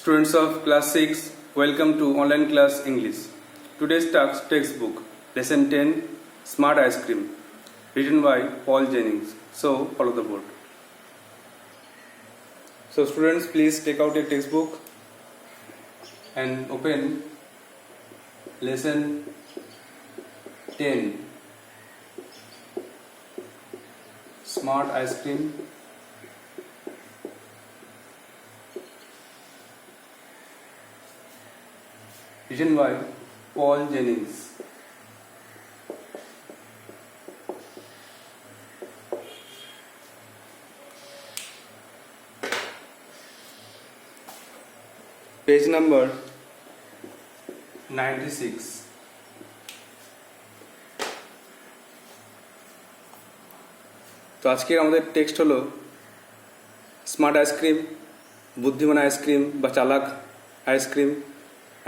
Students of class 6, welcome to online class English. Today's textbook, lesson 10, Smart Ice Cream, written by Paul Jennings. So, follow the board. So, students, please take out your textbook and open lesson 10, Smart Ice Cream. Written by Paul Jennings. Page number 96. তো আজকে আমাদের text হলো smart ice cream, বুদ্ধিমান ice cream বা চালাক ice cream,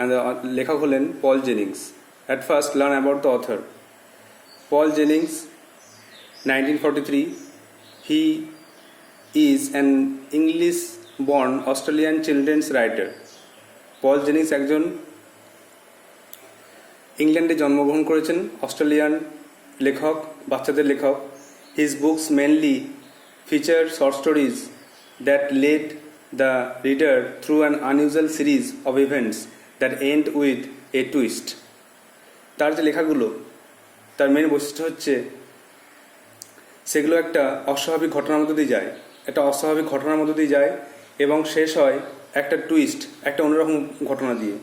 and the লেখক হলেন পল Jennings. At first, learn about the author. Paul Jennings, 1943. He is an English-born Australian children's writer. Paul Jennings একজন ইংল্যান্ডে জন্মগ্রহণ করেছেন, অস্ট্রেলিয়ান লেখক, বাচ্চাদের লেখক. His books mainly feature short stories that lead the reader through an unusual series of events that end with a twist. তার যে লেখাগুলো, তার মেন বৈশিষ্ট্য হচ্ছে সেগুলো একটা অস্বাভাবিক ঘটনার মধ্য দিয়ে যায়, এবং শেষ হয় একটা টুইস্ট, একটা অন্যরকম ঘটনা দিয়ে,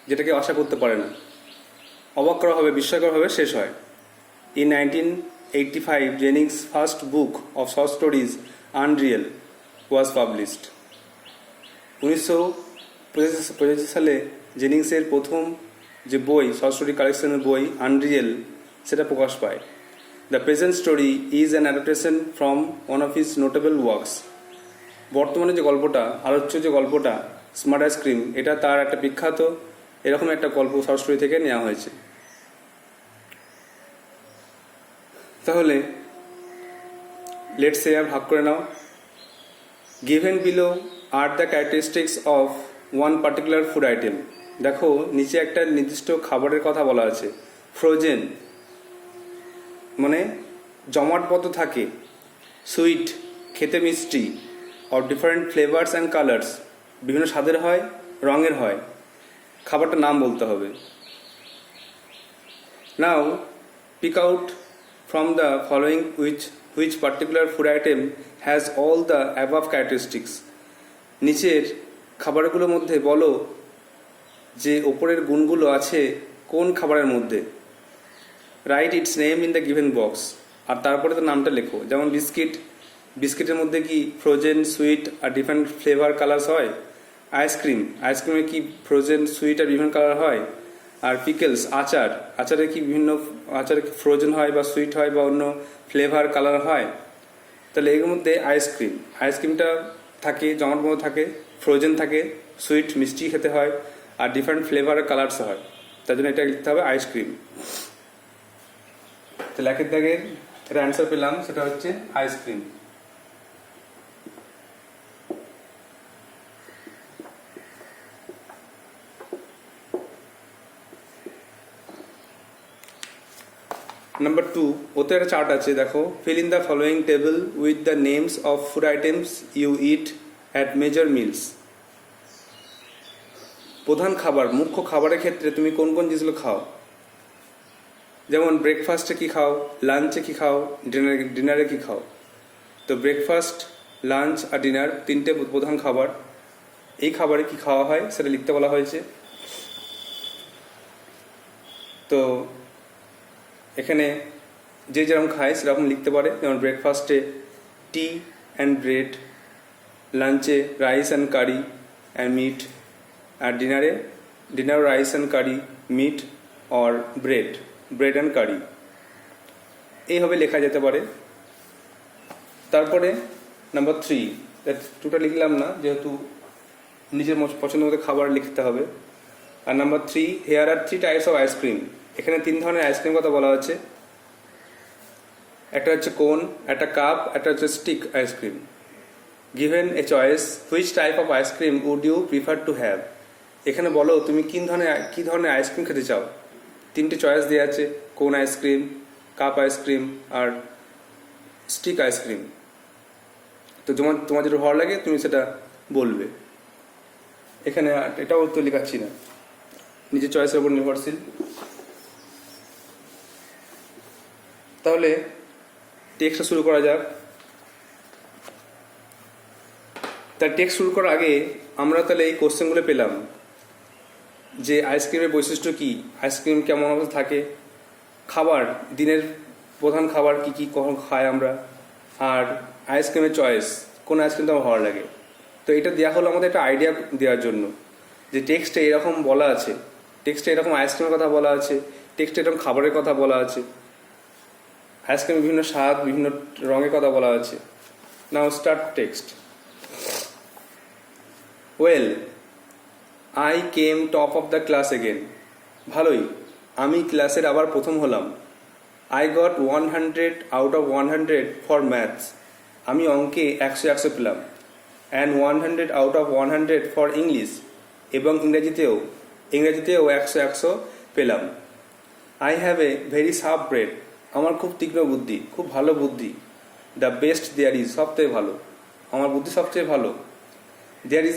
যেটাকে আশা করতে পারে না, অবাক করা হবে, বিস্ময়করভাবে শেষ হয়. In 1985, Jennings' first book of short stories, Unreal, was published. 1985 সালে জেনিংসের প্রথম যে বই, শর্ট স্টোরি কালেকশনের বই আনরিয়েল, সেটা প্রকাশ পায়. The present story is an adaptation from one of his notable works. বর্তমানে যে গল্পটা, আলোচ্য যে গল্পটা স্মার্ট আইসক্রিম, এটা তার একটা বিখ্যাত এরকম একটা গল্প শর্ট স্টোরি থেকে নেওয়া হয়েছে. তাহলে লেটস সে আর ভাগ করে নাও. Given below are the characteristics of one particular food item. দেখো নিচে একটা নির্দিষ্ট খাবারের কথা বলা আছে. ফ্রোজেন মানে জমাট পদ থাকে, সুইট খেতে মিষ্টি, or different flavours and colours, বিভিন্ন স্বাদের হয়, রঙের হয়. খাবারটার নাম বলতে হবে. Now pick out from the following which particular food item has all the above characteristics. নিচের খাবারগুলোর মধ্যে বলো যে ওপরের গুণগুলো আছে কোন খাবারের মধ্যে. Write its name in the given box. আর তারপরে তো নামটা লেখো. যেমন বিস্কিটের মধ্যে কি ফ্রোজেন, সুইট আর ডিফারেন্ট ফ্লেভার কালার্স হয়. আইসক্রিমে কি ফ্রোজেন, সুইট আর ডিফারেন্ট কালার হয়. আর পিকেলস, আচারে কি বিভিন্ন আচারে ফ্রোজেন হয় বা সুইট হয় বা অন্য ফ্লেভার কালার হয়. তাহলে এর মধ্যে আইসক্রিমটা থাকে, জমাট মতো থাকে, ফ্রোজেন থাকে, সুইট মিষ্টি খেতে হয়, আর ডিফারেন্ট ফ্লেভারের কালার্স হয়. তার জন্য এটা লিখতে হবে আইসক্রিম. তাহলে একের দাগের এটা অ্যান্সার পেলাম, সেটা হচ্ছে আইসক্রিম. নাম্বার 2, ওতে একটা চার্ট আছে, দেখো. Fill in the following table with the names of food items you eat at major meals. প্রধান খাবার, মুখ্য খাবারের ক্ষেত্রে তুমি কোন কোন জিনিসগুলো খাও. যেমন ব্রেকফাস্টে কি খাও, লাঞ্চে কি খাও, ডিনারে কি খাও. তো ব্রেকফাস্ট, লাঞ্চ আর ডিনার তিনটে প্রধান খাবার. এই খাবারে কি খাওয়া হয় সেটা লিখতে বলা হয়েছে. তো এখানে যে যেরকম খায় সেরকম লিখতে পারে. যেমন ব্রেকফাস্টে টি অ্যান্ড ব্রেড, লাঞ্চে rice and curry and meat, আর dinner rice and curry, meat or bread and curry. এইভাবে লেখা যেতে পারে. তারপরে নাম্বার 3, দুটো লিখলাম না যেহেতু নিজের পছন্দ মতো খাবার লিখতে হবে. আর number 3, here are 3 types of ice cream. এখানে 3 ধরনের আইসক্রিম কথা বলা হচ্ছে. একটা হচ্ছে কোন, একটা কাপ, একটা হচ্ছে stick ice cream. Given a choice which type of ice cream would you prefer to have. এখানে বলো তুমি কী ধরনের আইসক্রিম খেতে চাও। 3টে চয়েস দেওয়া আছে, কোন আইসক্রিম, কাপ আইসক্রিম আর স্টিক আইসক্রিম। তো তোমার যেটা ভালো লাগে তুমি সেটা বলবে। এখানে এটাও তো লেখাচ্ছি না, নিজের চয়েসের উপর নির্ভরশীল। তাহলে টেক্সটটা শুরু করা যাক। তার টেক্সট শুরু করার আগে আমরা তাহলে এই কোশ্চেনগুলো পেলাম যে আইসক্রিমের বৈশিষ্ট্য কী, আইসক্রিম কেমন অবস্থা থাকে, খাবার, দিনের প্রধান খাবার কী কী কখন খাই আমরা, আর আইসক্রিমের চয়েস, কোন আইসক্রিমটা আমার ভালো লাগে। তো এটা দেওয়া হলো আমাদের একটা আইডিয়া দেওয়ার জন্য যে টেক্সটে এরকম বলা আছে, টেক্সটে এরকম আইসক্রিমের কথা বলা আছে, টেক্সটে এরকম খাবারের কথা বলা আছে, আইসক্রিমের বিভিন্ন স্বাদ, বিভিন্ন রঙের কথা বলা আছে। নাও start text. Well, I came top of the class again. ভালোই, আমি ক্লাসের আবার প্রথম হলাম। I got 100 out of 100 for maths. আমি অঙ্কে 100 পেলাম। And 100 out of 100 for English. এবং ইংরেজিতেও 100 পেলাম। I have a very sharp brain. আমার খুব তীক্ষ্ণ বুদ্ধি, খুব ভালো বুদ্ধি। দ্য বেস্ট দেয়ার ইজ, সবথেকে ভালো, আমার বুদ্ধি সবচেয়ে ভালো। There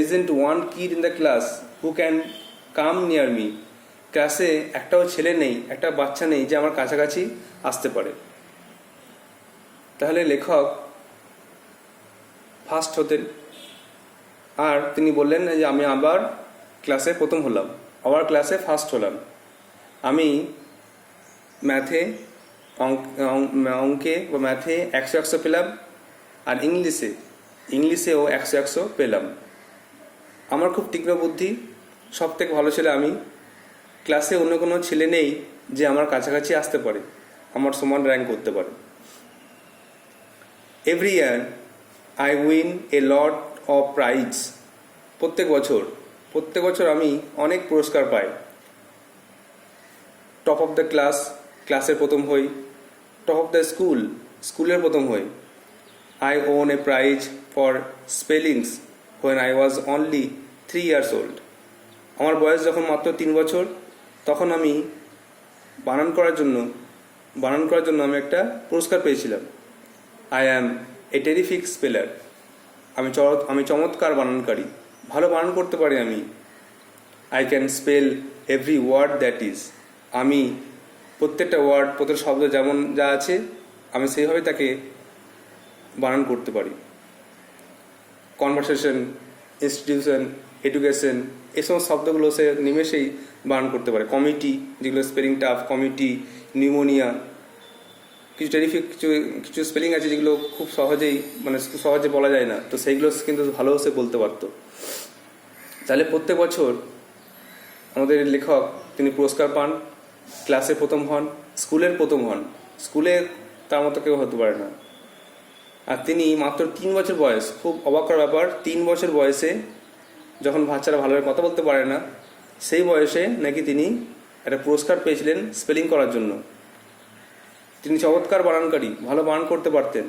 isn't one kid in the class who can come near me. ক্লাসে একটাও ছেলে নেই, একটা বাচ্চা নেই যে আমার কাছাকাছি আসতে পারে। তাহলে লেখক ফার্স্ট হতেন, আর তিনি বললেন যে আমি আবার ক্লাসে প্রথম হলাম, আবার ক্লাসে ফার্স্ট হলাম। আমি অঙ্কে বা ম্যাথে 100 পেলাম, আর ইংলিশেও 100 পেলাম। আমার খুব তীক্ষ্ণ বুদ্ধি, সব থেকে ভালো ছেলে আমি। ক্লাসে অন্য কোনো ছেলে নেই যে আমার কাছাকাছি আসতে পারে, আমার সমান র্যাঙ্ক করতে পারে। Every year I win a lot of prize. প্রত্যেক বছর আমি অনেক পুরস্কার পাই। টপ অফ দ্য ক্লাস, ক্লাসের প্রথম হই। টপ অফ দ্য স্কুলের প্রথম হই। I won a prize for spellings when I was only 3 years old. আমার বয়স যখন মাত্র 3 বছর, তখন আমি বানান করার জন্য আমি একটা পুরস্কার পেয়েছিলাম। I am a terrific speller. আমি চমৎকার বানানকারী, ভালো বানান করতে পারি আমি। I can spell every word that is. আমি প্রত্যেকটা ওয়ার্ড, প্রত্যেকটা শব্দ যেমন যা আছে আমি সেইভাবে তাকে বানান করতে পারি। কনভারসেশন, ইনস্টিটিউশন, এডুকেশন, এই সমস্ত শব্দগুলো সে নিমেষেই বানান করতে পারে। কমিটি, যেগুলো স্পেলিং টাফ, কমিটি, নিউমোনিয়া, কিছু স্পেলিং আছে যেগুলো খুব সহজে বলা যায় না, তো সেইগুলো কিন্তু ভালো সে বলতে পারতো। তাহলে প্রত্যেক বছর আমাদের লেখক তিনি পুরস্কার পান, ক্লাসে প্রথম হন, স্কুলের প্রথম হন। স্কুলে তার মতো কেউ হতে পারে না। আর তিনি মাত্র 3 বছর বয়স, খুব অবাক করার ব্যাপার, 3 বছর বয়সে যখন বাচ্চারা ভালোভাবে কথা বলতে পারে না, সেই বয়সে নাকি তিনি একটা পুরস্কার পেয়েছিলেন স্পেলিং করার জন্য। তিনি চমৎকার বানানকারী, ভালো বানান করতে পারতেন,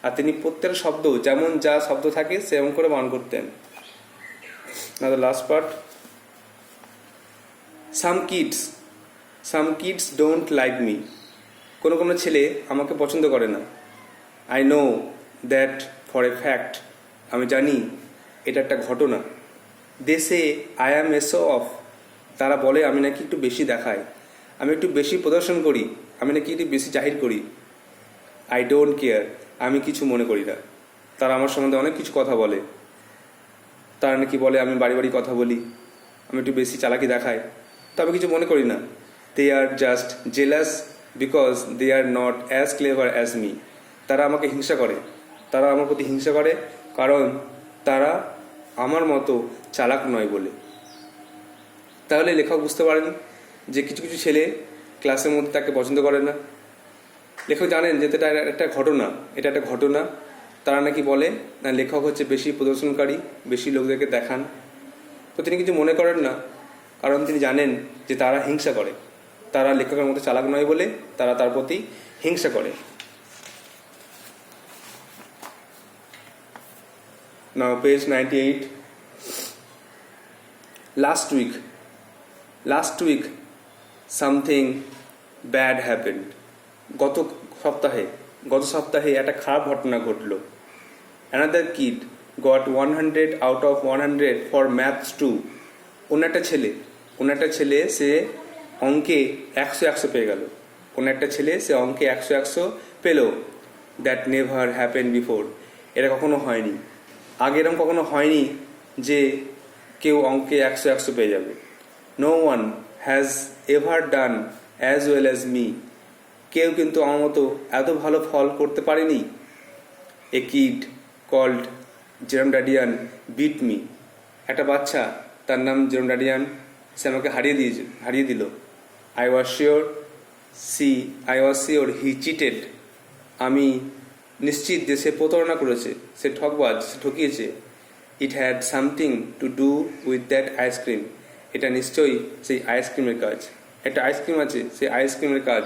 আর তিনি প্রত্যেক শব্দ যেমন যা শব্দ থাকে সেমন করে বানান করতেন। না, the last part. Some kids don't like me. কোনো ছেলে আমাকে পছন্দ করে না। I know that for a fact. আমি জানি এটা একটা ঘটনা। They say I am a show off. তারা বলে আমি নাকি একটু বেশি দেখাই, আমি একটু বেশি প্রদর্শন করি, আমি নাকি একটু বেশি জাহির করি। I don't care. আমি কিছু মনে করি না। তারা আমার সম্বন্ধে অনেক কিছু কথা বলে। তারা নাকি বলে আমি বাড়ি কথা বলি, আমি একটু বেশি চালাকি দেখাই, তো আমি কিছু মনে করি না। They are just jealous because they are not as clever as me. তারা আমাকে হিংসা করে, তারা আমার প্রতি হিংসা করে কারণ তারা আমার মতো চালাক নয় বলে। তাহলে লেখক বুঝতে পারেন যে কিছু ছেলে ক্লাসের মধ্যে তাকে পছন্দ করে না। লেখক জানেন যে এটা একটা ঘটনা। তারা নাকি বলে না লেখক হচ্ছে বেশি প্রদর্শনকারী, বেশি লোকদেরকে দেখান। তো তিনি কিছু মনে করেন না, কারণ তিনি জানেন যে তারা হিংসা করে, তারা লেখকের মতো চালাক নয় বলে তারা তার প্রতি হিংসা করে। Now page 98. Last week something bad happened. গত সপ্তাহে একটা খারাপ ঘটনা ঘটলো. Another kid got 100 out of 100 for maths too. অন্য একটা ছেলে সে অঙ্কে 100 পেয়ে গেল. অন্য একটা ছেলে সে অঙ্কে 100 পেল. That never happened before. এটা কখনো হয়নি. আগে এরকম কখনো হয়নি যে কেউ অঙ্কে 100 পেয়ে যাবে. No one has ever done as well as me. কেউ কিন্তু আমার মতো এত ভালো ফল করতে পারেনি. A kid called Jerome Dadian beat me. একটা বাচ্চা, তার নাম জেরম ডাডিয়ান, সে আমাকে হারিয়ে দিল. I was sure he cheated. আমি নিশ্চিত যে সে প্রতারণা করেছে, সে ঠকিয়েছে. It had something to do with that ice cream. এটা নিশ্চয়ই সেই আইসক্রিমের কাজ. একটা আইসক্রিম আছে, সেই আইসক্রিমের কাজ.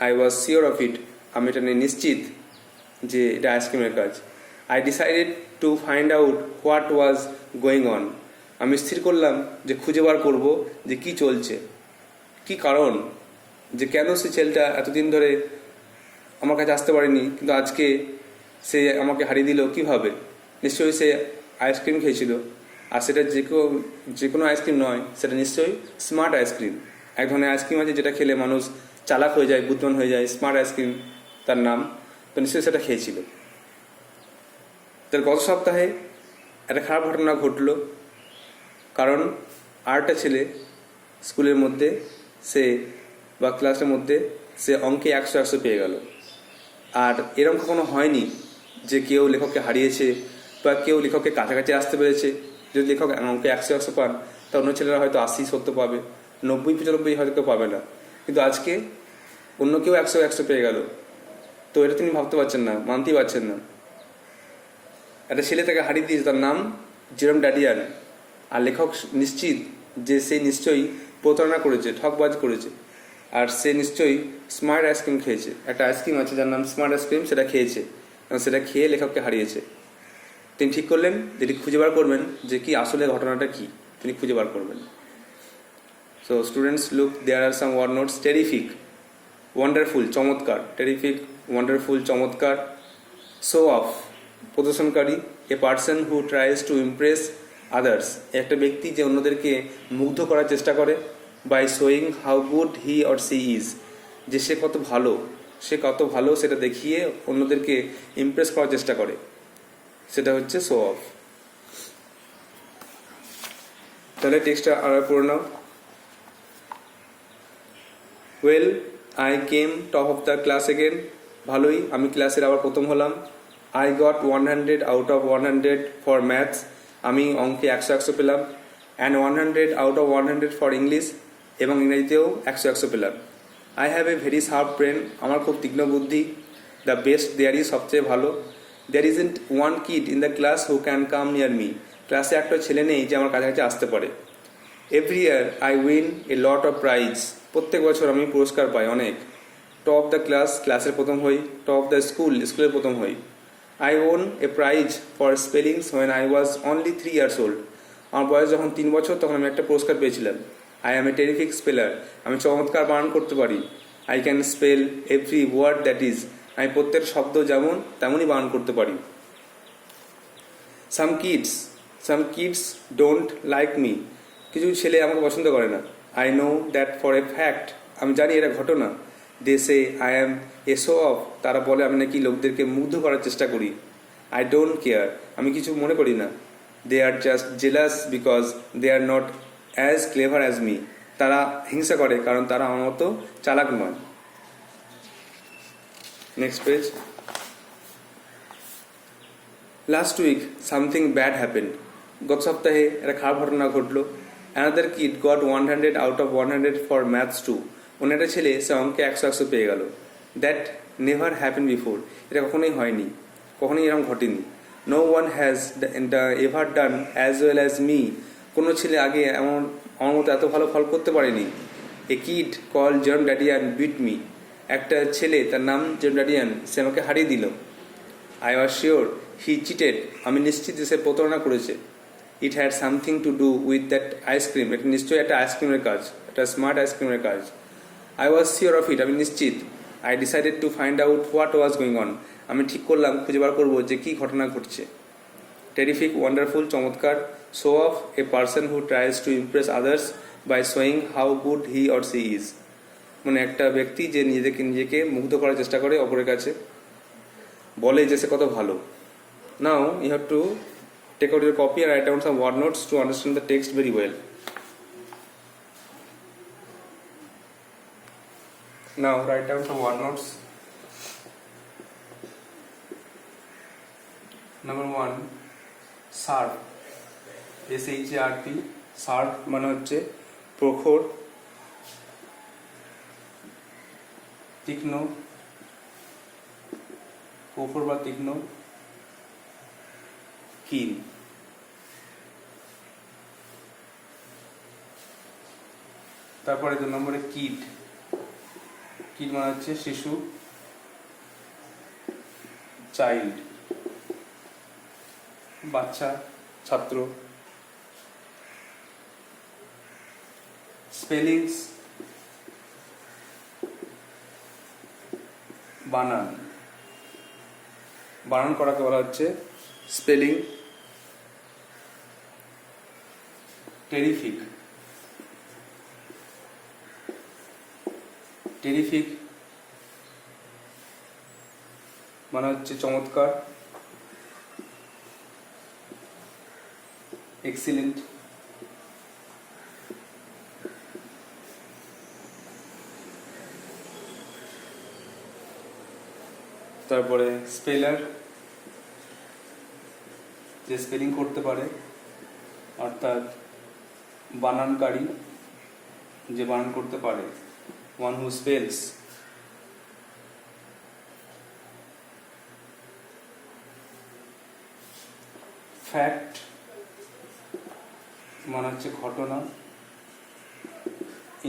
I was sure of it. আমি এটা নিয়ে নিশ্চিত যে এটা আইসক্রিমের কাজ. I decided to find out what was going on. আমি স্থির করলাম যে খুঁজে বার করব যে কি চলছে, কি কারণ, যে কেন সে ছেলেটা এতদিন ধরে আমার কাছে আসতে পারেনি, কিন্তু আজকে সে আমাকে হারিয়ে দিল কিভাবে. নিশ্চয়ই সে আইসক্রিম খেয়েছিল, আর সেটা যে কোনো আইসক্রিম নয়, সেটা নিশ্চয়ই স্মার্ট আইসক্রিম. এক ধরনের আইসক্রিম আছে যেটা খেলে মানুষ চালাক হয়ে যায়, বুদ্ধিমান হয়ে যায়, স্মার্ট আইসক্রিম তার নাম. তো নিশ্চয়ই সেটা খেয়েছিল. তার গত সপ্তাহে একটা খারাপ ঘটনা ঘটলো, কারণ আরেকটা ছেলে স্কুলের মধ্যে বা ক্লাসের মধ্যে সে অঙ্কে 100 পেয়ে গেল. আর এরকম কখনো হয়নি যে কেউ লেখককে হারিয়েছে বা কেউ লেখককে কাছাকাছি আসতে পেরেছে. যদি লেখক অঙ্কে 100 পান, তা অন্য ছেলেরা হয়তো 80-70 পাবে, 90-95 হয়তো কেউ পাবে না. কিন্তু আজকে অন্য কেউ 100 পেয়ে গেল, তো এটা তিনি ভাবতে পারছেন না, মানতেই পারছেন না. একটা ছেলে তাকে হারিয়ে দিয়েছে, তার নাম জেরম ডাডিয়ান. আর লেখক নিশ্চিত যে সে নিশ্চয়ই প্রতারণা করেছে, ঠকবাজ করেছে, আর সে নিশ্চয়ই স্মার্ট আইসক্রিম খেয়েছে. একটা আইসক্রিম আছে যার নাম স্মার্ট আইসক্রিম, সেটা খেয়েছে, এবং সেটা খেয়ে লেখককে হারিয়েছে. তিনি ঠিক করলেন যেটি খুঁজে বার করবেন যে কি আসলে ঘটনাটা কি, তিনি খুঁজে বার করবেন. So students, look, there are some word notes. Terrific, wonderful, চমৎকার. টেরিফিক, ওয়ান্ডারফুল, চমৎকার. শো অফ, প্রদর্শনকারী. A person who tries to impress others, একটা ব্যক্তি যে অন্যদেরকে মুগ্ধ করার চেষ্টা করে. By showing how good he or she is, যে সে কত ভালো সেটা দেখিয়ে অন্যদেরকে ইমপ্রেস করার চেষ্টা করে, সেটা হচ্ছে শো অফ. তাহলে টেক্সটটা আর পড়ে নাও. Well, I came top of the class again. ভালোই, আমি ক্লাসের আবার প্রথম হলাম. I got 100 out of 100 for maths, আমি অঙ্কে 100 পেলাম. And 100 out of 100 for English, এবং ইংরেজিতেও 100 পেলাম. I have a very sharp brain, আমার খুব তীক্ষ্ণ বুদ্ধি. দ্য বেস্ট দেয়ার ইজ, সবচেয়ে ভালো. There isn't one kid in the class who can come near me, ক্লাসে একটা ছেলে নেই যে আমার কাছাকাছি আসতে পারে. Every year I win a lot of prize, প্রত্যেক বছর আমি পুরস্কার পাই অনেক. টপ অফ দ্য ক্লাস, ক্লাসের প্রথম হই. টপ অফ দ্য স্কুল, স্কুলের প্রথম হই. I won a prize for spellings when I was only 3 years old. আমার বয়স যখন 3 বছর, তখন আমি একটা পুরস্কার পেয়েছিলাম. I am a terrific speller, আমি চমৎকার বানান করতে পারি. I can spell every word that is, আমি প্রত্যেক শব্দ যেমন তেমনই বানান করতে পারি. Some kids don't like me, কিছু ছেলে আমাকে পছন্দ করে না. I know that for a fact, আমি জানি এটা ঘটনা. They say I am a show off, তারা বলে আমি নাকি লোকদেরকে মুগ্ধ করার চেষ্টা করি. I don't care, আমি কিছু মনে করি না. They are just jealous because they are not as clever as me, তারা হিংসা করে কারণ তারা আমার মতো চালাক নয়. Next page. Last week something bad happened, গত সপ্তাহে একটা খারাপ ঘটনা ঘটলো. Another kid got 100 out of 100 for maths too, অন্য একটা ছেলে সে অঙ্কে 100 পেয়ে গেল. দ্যাট নেভার হ্যাপেন বিফোর, এটা কখনোই হয়নি, কখনোই এরকম ঘটেনি. No one has ever done as well as me, কোনো ছেলে আগে আমার মতো এত ভালো ফল করতে পারেনি. A kid call Jerome Dadian beat me, একটা ছেলে তার নাম জেরম ডাডিয়ান, সে আমাকে হারিয়ে দিল. I was sure he cheated, আমি নিশ্চিত যে সে প্রতারণা করেছে। It had something to do with that ice cream, এটা নিশ্চয়ই একটা আইসক্রিমের কাজ, একটা স্মার্ট আইসক্রিমের কাজ। I was sure of it, আমি নিশ্চিত। I decided to find out what was going on, আমি ঠিক করলাম খুঁজে বার করবো যে কী ঘটনা ঘটছে। টেরিফিক, ওয়ান্ডারফুল, চমৎকার। Show off, a person who tries to impress others by showing how good he or she is, মানে একটা ব্যক্তি যে নিজেকে মুগ্ধ করার চেষ্টা করে অপরের কাছে, বলে যে সে কত ভালো। Now you have to take out your copy and write down some word notes to understand the text very well. Now write down some word notes. Number 1, sharp, SHARP, sharp মানে হচ্ছে প্রখর, তীক্ষ্ণ, প্রখর বা তীক্ষ্ণ, কিল। তারপরে 2 নম্বরে কিড, কিড মানে হচ্ছে শিশু, চাইল্ড, বাচ্চা, ছাত্র। স্পেলিংস, বানান, বানান করাকে বলা হচ্ছে স্পেলিং। টেরিফিক, টেরিফিক মানে হচ্ছে চমৎকার, এক্সিলেন্ট। তারপরে স্পেলার, যে স্পেলিং করতে পারে, অর্থাৎ বানানকারী, যে বানান করতে পারে, one who spells. ফ্যাক্ট মানে হচ্ছে ঘটনা,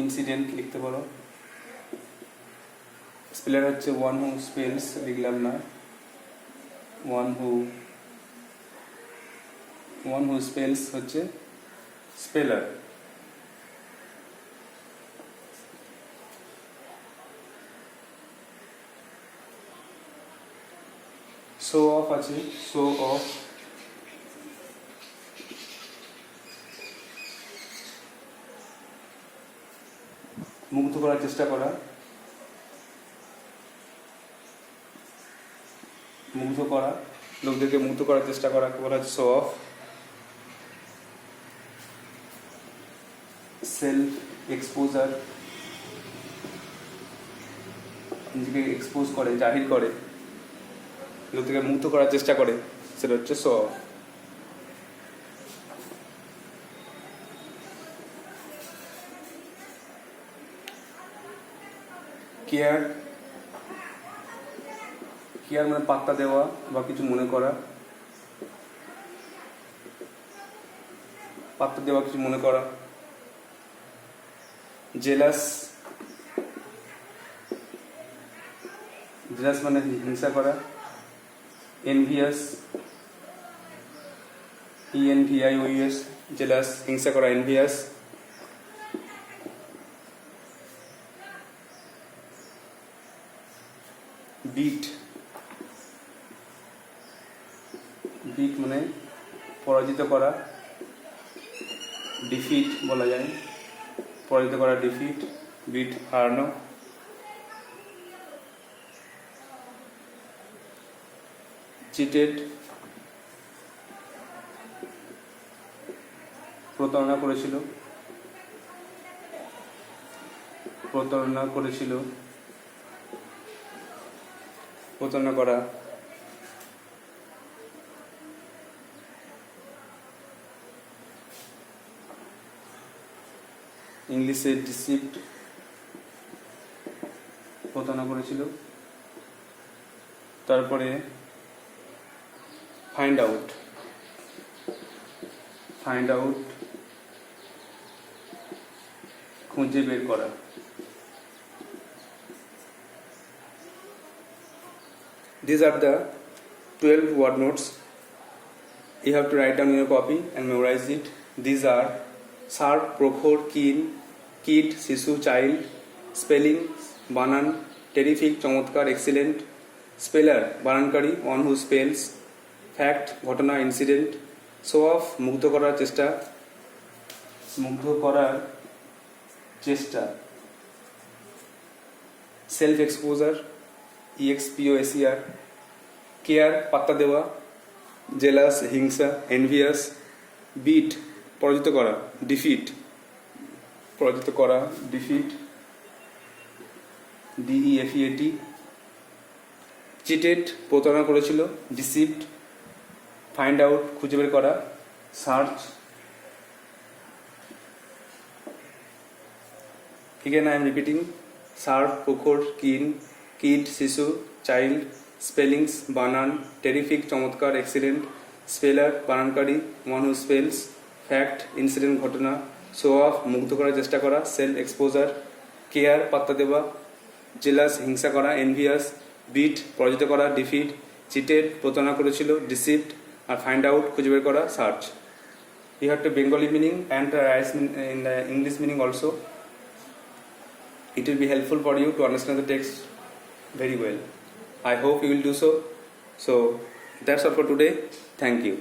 ইনসিডেন্ট লিখতে পারো। স্পেলার হচ্ছে ওয়ান হু স্পেলস, লিখলাম না, ওয়ান হু স্পেলস হচ্ছে স্পেলার। শো অফ আছে, শো অফ মুগ্ধ করার চেষ্টা করা, মুগ্ধ করা, লোকদেরকে মুগ্ধ করার চেষ্টা করা বলা হচ্ছে শো অফ। সেলফ এক্সপোজার, নিজেকে এক্সপোজ করে, জাহির করে, লোকদেরকে মুগ্ধ করার চেষ্টা করে, সেটা হচ্ছে শো অফ। কেয়ার, কেয়ার মানে পাত্তা দেওয়া বা কিছু মনে করা, পাত্তা দেওয়া, কিছু মনে করা। জেলাস, জেলাস মানে হিংসা করা। এনভিয়াস, ENVIOUS, জেলাস, হিংসা করা, এনভিয়াস। বিট, বিট মানে পরাজিত করা, ডিফিট বলা যায়, পরাজিত করা, ডিফিট, বিট হারানো। চিটেড, প্রতারণা করেছিল, প্রতারণা করেছিল, প্রতারণা করা। ইংলিশে ডিসিপ্ট, প্রতারণা করেছিল। তারপরে ফাইন্ড আউট, ফাইন্ড আউট খুঁজে বের করা। These are the 12 word notes. You have to write down in your copy and memorize it. These are sharp, prokhor, keen, kid, শিশু, child, spelling, বানান, terrific, চমৎকার, excellent, speller, বানানকারী, one who spells, fact, ঘটনা, incident, show off, মুগ্ধ করার চেষ্টা, self exposure, exposure, care, পাত্তা দেওয়া, jealous, হিংসা, এনভিয়াস, বিট, পরাজিত করা, ডিফিট, DEFEAT, চিটেড, প্রতারণা করেছিল, ডিসিভড, ফাইন্ড আউট, খুঁজে বের করা, search. Again I am repeating: sharp, prokhor, keen, kid, শিশু, child, spellings, বানান, terrific, চমৎকার, excellent, speller, বানানকারী, one who spells, fact, incident, ঘটনা, show off, মুগ্ধ করার চেষ্টা করা, self exposure, care, পাত্তা দেওয়া, jealous, হিংসা করা, envious, beat, পরাজিত করা, defeat, cheated, প্রতারণা করেছিল, deceived, আর find out, খুঁজে বের করা, search. You have to Bengali meaning and in the English meaning also. It will be helpful for you to understand the text very well. I hope you will do so. So that's all for today. Thank you.